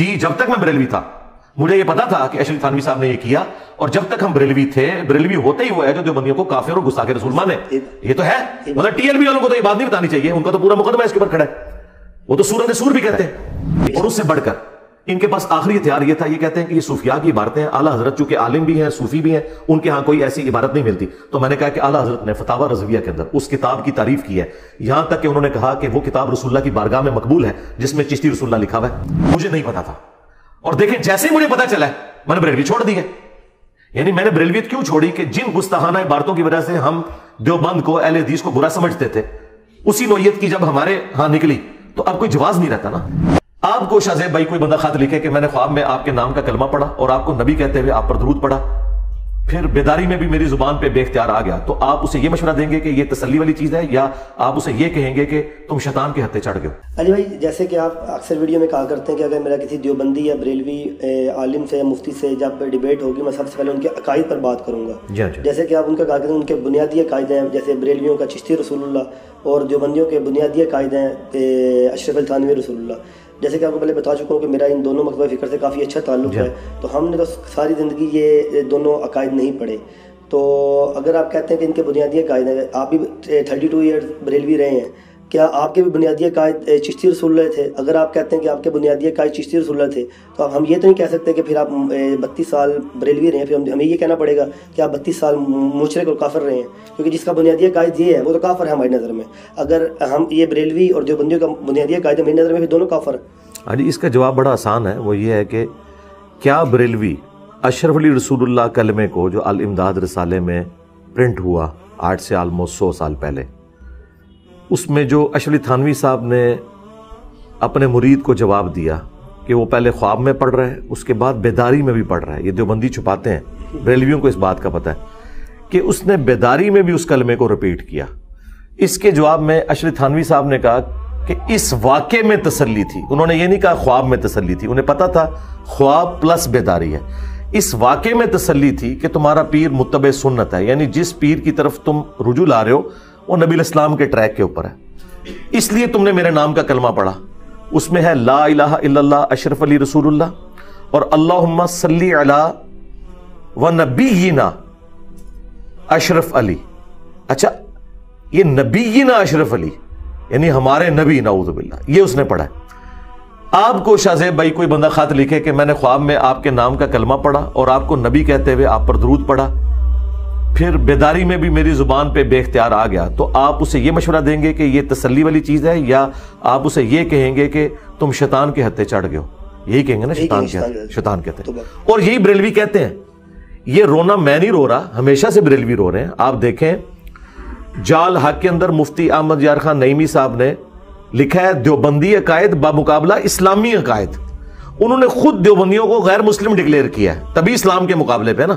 جی جب تک میں بریلوی تھا مجھے یہ پتا تھا کہ اشرف تھانوی صاحب نے یہ کیا، اور جب تک ہم بریلوی تھے، بریلوی ہوتے ہی وہ ہے جو دیوبندیوں کو کافر اور گستاخ رسول مانے. یہ تو ہے، مطلب ٹی ایل بی والوں کو تو یہ بات نہیں بتانی چاہیے، ان کا تو پورا مقدمہ اس کے اوپر کھڑا ہے، وہ تو سورہ سور بھی کہتے ہیں. اور اس سے بڑھ کر ان کے پاس آخری ہتھیار یہ تھا، یہ کہتے ہیں کہ یہ صوفیاء کی عبارتیں ہیں. اعلیٰ حضرت چونکہ عالم بھی ہیں، صوفی بھی ہیں، ان کے ہاں کوئی ایسی عبارت نہیں ملتی. تو میں نے کہا کہ اعلیٰ حضرت نے فتاوی رضویہ کے اندر اس کتاب کی تعریف کی ہے، یہاں تک کہ انہوں نے کہا کہ وہ کتاب رسول اللہ کی بارگاہ میں مقبول ہے جس میں چشتی رسول اللہ لکھا ہوا ہے. مجھے نہیں پتا تھا، اور دیکھیں جیسے ہی مجھے پتا چلا ہے میں نے بریلوی چھوڑ دی ہے. یعنی میں نے بریلویت کیوں چھوڑی کہ جن گستاخانہ عبارتوں کی وجہ سے ہم دیوبند کو، اہل حدیث کو برا سمجھتے تھے، اسی نوعیت کی جب ہمارے ہاں نکلی تو اب کوئی جواز نہیں رہتا نا. آپ کو شاہ زیب بھائی کوئی بندہ خط لکھے کہ میں نے خواب میں آپ کے نام کا کلمہ پڑھا اور آپ کو نبی کہتے ہوئے آپ پر درود پڑھا، پھر بیداری میں بھی میری زبان پہ بے اختیار آ گیا، تو آپ اسے یہ مشورہ دیں گے کہ یہ تسلی والی چیز ہے، یا آپ اسے یہ کہیں گے کہ تم شیطان کے ہتھے چڑھ گئے؟ علی بھائی، جیسے کہ آپ اکثر ویڈیو میں کہا کرتے ہیں کہ اگر میرا کسی دیوبندی یا بریلوی عالم سے یا مفتی سے جب ڈیبیٹ ہوگی میں سب سے پہلے ان کے عقائد پر بات کروں گا. جیسے کہ آپ ان کا کہا کرتے ہیں ان کے بنیادی عقائد ہیں، جیسے بریلویوں کا چشتی رسول اللہ اور دیوبندیوں کے بنیادی عقائد ہیں اشرف تھانوی رسول اللہ. جیسے کہ آپ کو پہلے بتا چکا ہوں کہ میرا ان دونوں مکتبہ فکر سے کافی اچھا تعلق ہے، تو ہم نے تو ساری زندگی یہ دونوں عقائد نہیں پڑھے. تو اگر آپ کہتے ہیں کہ ان کے بنیادی عقائد ہیں، آپ بھی 32 ایئرز بریلوی رہے ہیں، کیا آپ کے بھی بنیادی عقائد چشتی رسول اللہ تھے؟ اگر آپ کہتے ہیں کہ آپ کے بنیادی عقائد چشتی رسول اللہ تھے تو اب ہم یہ تو نہیں کہہ سکتے کہ پھر آپ 32 سال بریلوی رہے ہیں، پھر ہمیں یہ کہنا پڑے گا کہ آپ 32 سال مشرک اور کافر رہے ہیں، کیونکہ جس کا بنیادی عقائد یہ ہے وہ تو کافر ہے ہماری نظر میں. اگر ہم یہ بریلوی اور دیوبندیوں کا بنیادی عقائد ہے میری نظر میں، پھر دونوں کافر ہیں. ہاں جی، اس کا جواب بڑا آسان ہے، وہ یہ ہے کہ کیا بریلوی اشرف علی رسول اللہ کلمے کو جو الامداد رسالے میں پرنٹ ہوا آج سے آلموسٹ 100 سال پہلے، اس میں جو اشرف علی تھانوی صاحب نے اپنے مرید کو جواب دیا کہ وہ پہلے خواب میں پڑھ رہا ہے، اس کے بعد بیداری میں بھی پڑھ رہا ہے. یہ دیوبندی چھپاتے ہیں، بریلویوں کو اس بات کا پتہ ہے کہ اس نے بیداری میں بھی اس کلمے کو رپیٹ کیا. اس کے جواب میں اشرف علی تھانوی صاحب نے کہا کہ اس واقعے میں تسلی تھی. انہوں نے یہ نہیں کہا خواب میں تسلی تھی، انہیں پتا تھا خواب پلس بیداری ہے. اس واقعے میں تسلی تھی کہ تمہارا پیر متبع سنت ہے، یعنی جس پیر کی طرف تم رجوع لا رہے ہو وہ نبی الاسلام کے ٹریک کے اوپر ہے، اس لیے تم نے میرے نام کا کلمہ پڑھا. اس میں ہے لا الہ الا اللہ اشرف علی رسول اللہ اور اللہم صلی علی و نبینا اشرف علی. اچھا، یہ نبینا اشرف علی یعنی ہمارے نبی، نعوذ باللہ، یہ اس نے پڑھا ہے. آپ کو شاہ زیب بھائی کوئی بندہ خط لکھے کہ میں نے خواب میں آپ کے نام کا کلمہ پڑھا اور آپ کو نبی کہتے ہوئے آپ پر درود پڑھا، پھر بیداری میں بھی میری زبان پہ بے اختیار آ گیا، تو آپ اسے یہ مشورہ دیں گے کہ یہ تسلی والی چیز ہے، یا آپ اسے یہ کہیں گے کہ تم شیطان کے ہتھے چڑھ گئے ہو؟ یہی کہیں گے نا، شیطان کہتے ہیں. اور یہی بریلوی کہتے ہیں. یہ رونا میں نہیں رو رہا، ہمیشہ سے بریلوی رو رہے ہیں. آپ دیکھیں جال حق کے اندر مفتی احمد یار خان نعیمی صاحب نے لکھا ہے دیوبندی عقائد بمقابلہ اسلامی عقائد. انہوں نے خود دیوبندیوں کو غیر مسلم ڈکلیئر کیا ہے، تبھی اسلام کے مقابلے پہ نا.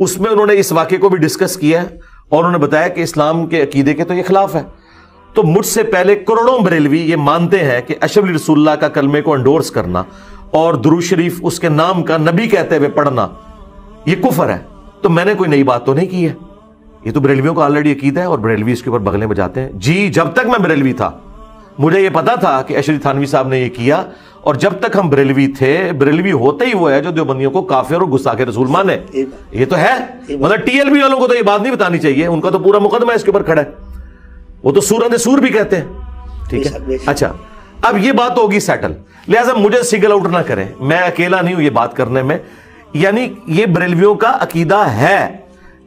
اس میں انہوں نے اس واقعے کو بھی ڈسکس کیا ہے اور انہوں نے بتایا کہ اسلام کے عقیدے کے تو یہ خلاف ہے. تو مجھ سے پہلے کروڑوں بریلوی یہ مانتے ہیں کہ اشرف علی رسول اللہ کا کلمے کو انڈورس کرنا اور درود شریف اس کے نام کا نبی کہتے ہوئے پڑھنا یہ کفر ہے. تو میں نے کوئی نئی بات تو نہیں کی ہے، یہ تو بریلویوں کا آلریڈی عقیدہ ہے اور بریلوی اس کے اوپر بغلیں بجاتے ہیں. جی جب تک میں بریلوی تھا مجھے یہ پتا تھا کہ اشرف تھانوی صاحب نے یہ کیا، اور جب تک ہم بریلوی تھے، بریلوی ہوتے ہی وہ ہے جو دیوبندیوں کو کافر اور گستاخ رسول مانے. یہ تو ہے، مطلب ٹی ایل بی والوں کو تو یہ بات نہیں بتانی چاہیے، ان کا تو پورا مقدمہ اس کے اوپر کھڑا ہے، وہ تو سورہ سور بھی کہتے ہیں. ٹھیک ہے، اچھا اب یہ بات ہوگی سیٹل، لہٰذا مجھے سنگل آؤٹ نہ کریں، میں اکیلا نہیں ہوں یہ بات کرنے میں. یعنی یہ بریلویوں کا عقیدہ ہے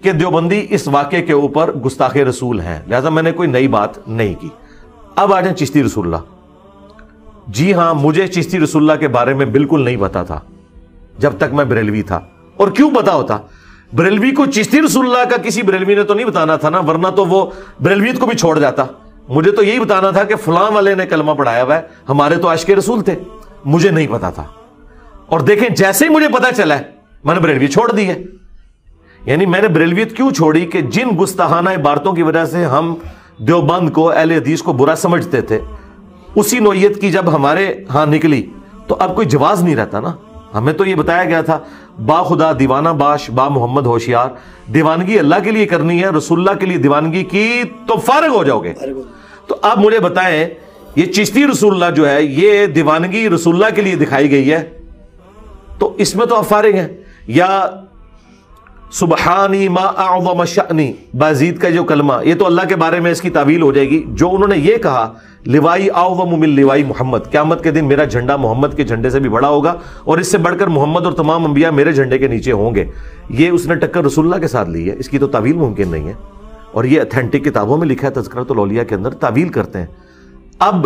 کہ دیوبندی اس واقعے کے اوپر گستاخ رسول ہیں، لہٰذا میں نے کوئی نئی بات نہیں کی. اب آ جائیں چشتی رسول اللہ. جی ہاں، مجھے چشتی رسول اللہ کے بارے میں بالکل نہیں پتا تھا جب تک میں بریلوی تھا. اور کیوں پتا ہوتا؟ بریلوی کو چشتی رسول اللہ کا کسی بریلوی نے تو نہیں بتانا تھا نا، ورنہ تو وہ بریلویت کو بھی چھوڑ جاتا. مجھے تو یہی بتانا تھا کہ فلاں والے نے کلمہ پڑھایا ہوا ہے، ہمارے تو عاشق رسول تھے. مجھے نہیں پتا تھا، اور دیکھیں جیسے ہی مجھے پتا چلا ہے میں نے بریلوی چھوڑ دی ہے. یعنی میں نے بریلویت کیوں چھوڑی کہ جن گستاخانہ عبارتوں کی وجہ سے ہم دیوبند کو، اہل حدیث کو برا سمجھتے تھے، اسی نوعیت کی جب ہمارے ہاں نکلی تو اب کوئی جواز نہیں رہتا نا. ہمیں تو یہ بتایا گیا تھا با خدا دیوانہ باش با محمد ہوشیار، دیوانگی اللہ کے لیے کرنی ہے، رسول اللہ کے لیے دیوانگی کی تو فارغ ہو جاؤ گے. تو اب مجھے بتائیں یہ چشتی رسول اللہ جو ہے یہ دیوانگی رسول اللہ کے لیے دکھائی گئی ہے تو اس میں تو آپ فارغ ہیں. یا سبحانی ما اعظم شأنی بازید کا جو کلمہ، یہ تو اللہ کے بارے میں اس کی تعویل ہو جائے گی. جو انہوں نے یہ کہا لوائی اعظم من لوائی محمد، قیامت کے دن میرا جھنڈا محمد کے جھنڈے سے بھی بڑا ہوگا اور اس سے بڑھ کر محمد اور تمام انبیاء میرے جھنڈے کے نیچے ہوں گے، یہ اس نے ٹکر رسول اللہ کے ساتھ لی ہے. اس کی تو تعویل ممکن نہیں ہے، اور یہ اتھینٹک کتابوں میں لکھا ہے تذکرۃ الاولیاء کے اندر تعویل کرتے ہیں. اب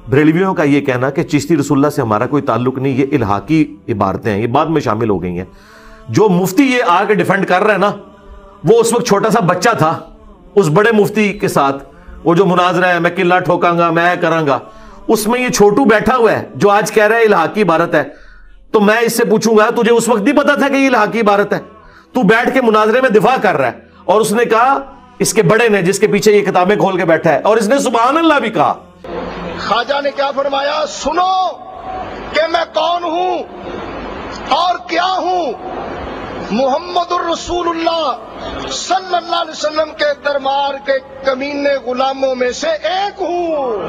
بریلویوں کا یہ کہنا کہ چشتی رسول اللہ سے ہمارا کوئی تعلق نہیں، یہ الحاقی عبارتیں ہیں، یہ بعد میں شامل ہو گئی ہیں. جو مفتی یہ آ کے ڈیفینڈ کر رہا ہے نا، وہ اس وقت چھوٹا سا بچہ تھا اس بڑے مفتی کے ساتھ، وہ جو مناظرہ ہے میں قلعہ ٹھوکاں گا میں کراں گا، اس میں یہ چھوٹو بیٹھا ہوا ہے جو آج کہہ رہا ہے الحاقی عبارت ہے. تو میں اس سے پوچھوں گا تجھے اس وقت نہیں پتا تھا کہ یہ الحاقی عبارت ہے؟ تو بیٹھ کے مناظرے میں دفاع کر رہا ہے. اور اس نے کہا، اس کے بڑے نے جس کے پیچھے یہ کتابیں کھول کے بیٹھا ہے، اور اس نے سبحان اللہ بھی کہا. خواجہ نے کیا فرمایا؟ سنو کہ میں کون ہوں اور کیا ہوں. محمد الرسول اللہ صلی اللہ علیہ وسلم کے دربار کے کمینے غلاموں میں سے ایک ہوں،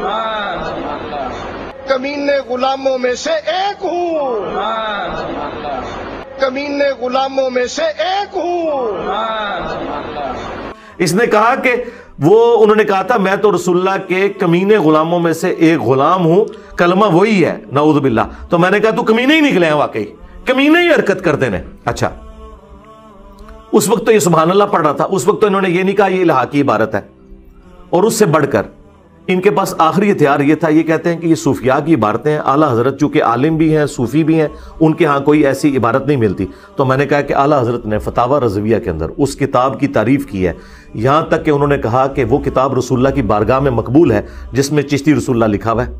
کمینے غلاموں میں سے ایک ہوں، کمینے غلاموں میں سے ایک ہوں. اس نے کہا کہ وہ انہوں نے کہا تھا میں تو رسول اللہ کے کمینے غلاموں میں سے ایک غلام ہوں، کلمہ وہی ہے نعوذ باللہ. تو میں نے کہا تو کمینے ہی نکلے ہیں، واقعی کمینے ہی حرکت کرتے ہیں. اچھا، اس وقت تو یہ سبحان اللہ پڑھ رہا تھا، اس وقت تو انہوں نے یہ نہیں کہا یہ الحاقی عبارت ہے. اور اس سے بڑھ کر ان کے پاس آخری ہتھیار یہ تھا، یہ کہتے ہیں کہ یہ صوفیاء کی عبارتیں ہیں. اعلیٰ حضرت چونکہ عالم بھی ہیں صوفی بھی ہیں، ان کے ہاں کوئی ایسی عبارت نہیں ملتی. تو میں نے کہا کہ اعلیٰ حضرت نے فتاوی رضویہ کے اندر اس کتاب کی تعریف کی ہے، یہاں تک کہ انہوں نے کہا کہ وہ کتاب رسول اللہ کی بارگاہ میں مقبول ہے جس میں چشتی رسول اللہ لکھا ہوا ہے،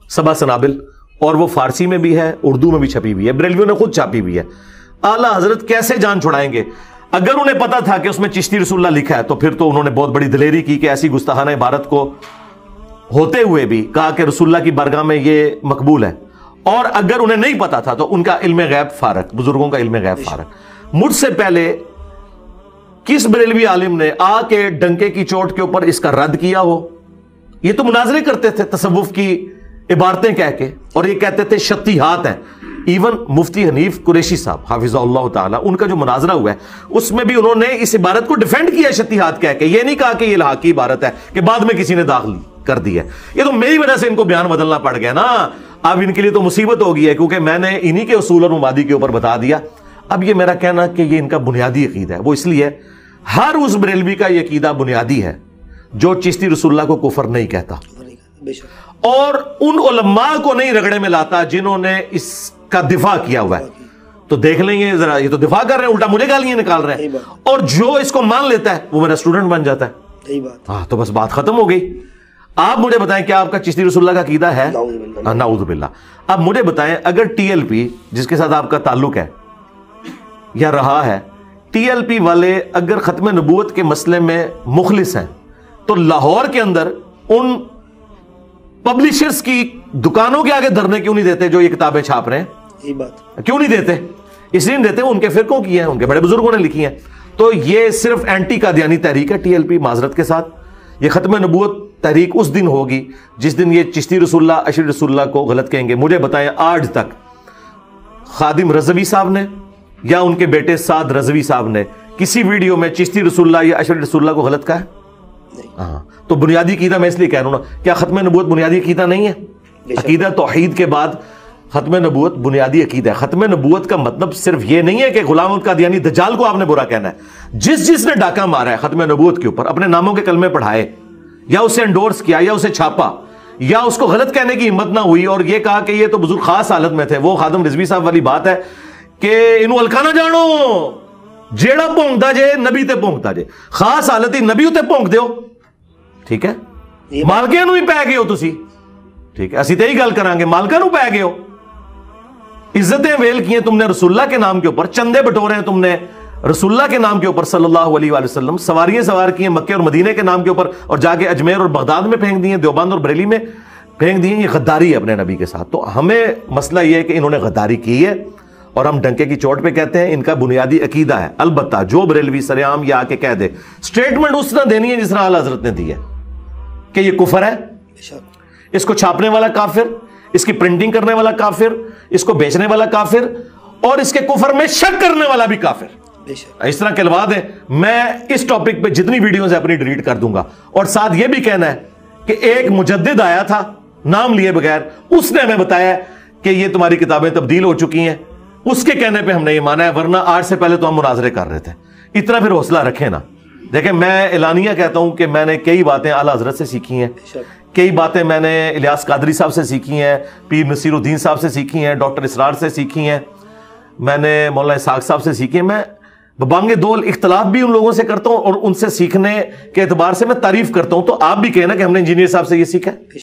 سبع سنابل، اور وہ فارسی میں بھی ہے، اردو میں بھی چھپی ہوئی ہے، بریلویوں نے خود چھاپی ہوئی ہے. اعلیٰ حضرت کیسے جان چھڑائیں گے؟ اگر انہیں پتا تھا کہ اس میں چشتی رسول اللہ لکھا ہے تو پھر تو انہوں نے بہت بڑی دلیری کی کہ ایسی گستاخانہ عبارت کو ہوتے ہوئے بھی کہا کہ رسول اللہ کی بارگاہ میں یہ مقبول ہے. اور اگر انہیں نہیں پتا تھا تو ان کا علم غیب فارغ، بزرگوں کا علم غیب فارغ. مجھ سے پہلے کس بریلوی عالم نے آ کے ڈنکے کی چوٹ کے اوپر اس کا رد کیا ہو؟ یہ تو مناظرے کرتے تھے تصوف کی عبارتیں کہہ کے، اور یہ کہتے تھے شتیہات ہیں. ایون مفتی حنیف قریشی صاحب حافظہ اللہ تعالیٰ، ان کا جو مناظرہ ہوا ہے اس میں بھی انہوں نے اس عبارت کو ڈیفینڈ کیا شتیہات کہہ کے. یہ نہیں کہا کہ یہ الحاقی عبارت ہے کہ بعد میں کسی نے داخل کر دی ہے. یہ تو میری وجہ سے ان کو بیان بدلنا پڑ گیا نا. اب ان کے لیے تو مصیبت ہو گئی ہے کیونکہ میں نے انہی کے اصول اور مبادی کے اوپر بتا دیا. اب یہ میرا کہنا کہ یہ ان کا بنیادی عقیدہ ہے، وہ اس لیے ہر اس بریلوی کا یہ عقیدہ بنیادی ہے جو چشتی رسول اللہ کو کفر نہیں کہتا اور ان علماء کو نہیں رگڑے میں لاتا جنہوں نے اس کا دفاع کیا ہوا ہے. تو دیکھ لیں گے ذرا، یہ تو دفاع کر رہے ہیں، الٹا مجھے گالیاں نکال رہے ہیں، اور جو اس کو مان لیتا ہے وہ میرا اسٹوڈنٹ بن جاتا ہے. ہاں تو بس بات ختم ہو گئی. آپ مجھے بتائیں کیا آپ کا چشتی رسول اللہ کا عقیدہ ہے؟ نعوذ باللہ. اب مجھے بتائیں اگر ٹی ایل پی جس کے ساتھ آپ کا تعلق ہے یا رہا ہے، ٹی ایل پی والے اگر ختم نبوت کے مسئلے میں مخلص ہیں تو لاہور کے اندر ان پبلشرز کی دکانوں کے آگے دھرنے کیوں نہیں دیتے جو یہ کتابیں چھاپ رہے ہیں؟ یہی بات کیوں نہیں دیتے؟ اس لیے نہیں دیتے، ان کے فرقوں کی ہیں، ان کے بڑے بزرگوں نے لکھی ہیں. تو یہ صرف اینٹی قادیانی تحریک ہے ٹی ایل پی. معذرت کے ساتھ یہ ختم نبوت تحریک اس دن ہوگی جس دن یہ چشتی رسول اللہ اشرف رسول اللہ کو غلط کہیں گے. مجھے بتائیں آج تک خادم رضوی صاحب نے یا ان کے بیٹے سعد رضوی صاحب نے کسی ویڈیو میں چشتی رسول اللہ یا اشرف رسول اللہ کو غلط کہا ہے؟ ہاں. تو بنیادی عقیدہ میں اس لیے کہہ رہا ہوں نا، کیا ختم نبوت بنیادی عقیدہ نہیں ہے؟ عقیدہ توحید کے بعد ختم نبوت بنیادی عقیدہ ہے. ختم نبوت کا مطلب صرف یہ نہیں ہے کہ غلام قادیانی دجال کو آپ نے برا کہنا ہے. جس نے ڈاکہ مارا ہے ختم نبوت کے اوپر، اپنے ناموں کے کلمے پڑھائے یا اسے انڈورس کیا یا اسے چھاپا یا اس کو غلط کہنے کی ہمت نہ ہوئی اور یہ کہا کہ یہ تو بزرگ خاص حالت میں تھے، وہ خادم رضوی صاحب والی بات ہے کہ انہوں ہلکا نہ جانو، جیڑا پونکتا جے نبی تے پونکتا جے، خاص حالت ہی نبی تے پونک دیو. ٹھیک ہے، مالکے نو ہی پی گئے ہو تسی. ٹھیک ہے، اسی تے ہی گل کریں گے، مالکہ نو پی گئے ہو. عزتیں ویل کی ہیں تم نے رسول اللہ کے نام کے اوپر، چندے بٹورے ہیں تم نے رسول اللہ کے نام کے اوپر صلی اللہ علیہ وآلہ وسلم، سواریاں سوار کی ہیں مکے اور مدینے کے نام کے اوپر اور جا کے اجمیر اور بغداد میں پھینک دی ہیں، دیوبند اور بریلی میں پھینک دی ہیں. یہ غداری ہے اپنے نبی کے ساتھ. تو ہمیں مسئلہ یہ ہے کہ انہوں نے غداری کی ہے اور ہم ڈنکے کی چوٹ پہ کہتے ہیں ان کا بنیادی عقیدہ ہے. البتہ جو بریلوی سرعام یہ آ کے کہہ دے، سٹیٹمنٹ اس طرح دینی ہے جس طرح اعلیٰ حضرت نے دی ہے کہ یہ کفر ہے، اس کو چھاپنے والا کافر، اس کی پرنٹنگ کرنے والا کافر، اس کو بیچنے والا کافر، اور اس کے کفر میں شک کرنے والا بھی کافر. اس طرح کے الفاظ ہیں. میں اس ٹاپک پہ جتنی ویڈیوز اپنی ڈیلیٹ کر دوں گا. اور ساتھ یہ بھی کہنا ہے کہ ایک مجدد آیا تھا نام لیے بغیر, اس نے ہمیں بتایا کہ یہ تمہاری کتابیں تبدیل ہو چکی ہیں, اس کے کہنے پہ ہم نے یہ مانا ہے, ورنہ آج سے پہلے تو ہم مناظرے کر رہے تھے. اتنا پھر حوصلہ رکھیں نا. دیکھیں میں اعلانیہ کہتا ہوں کہ میں نے کئی باتیں اعلیٰ حضرت سے سیکھی ہیں, کئی باتیں میں نے الیاس قادری صاحب سے سیکھی ہیں, پیر نصیر الدین صاحب سے سیکھی ہیں, ڈاکٹر اسرار سے سیکھی ہیں, میں نے مولانا اسحاق صاحب سے سیکھی ہیں. میں ببانگ دول اختلاف بھی ان لوگوں سے کرتا ہوں اور ان سے سیکھنے کے اعتبار سے میں تعریف کرتا ہوں. تو آپ بھی کہنا کہ ہم نے انجینئر صاحب سے یہ سیکھا ہے.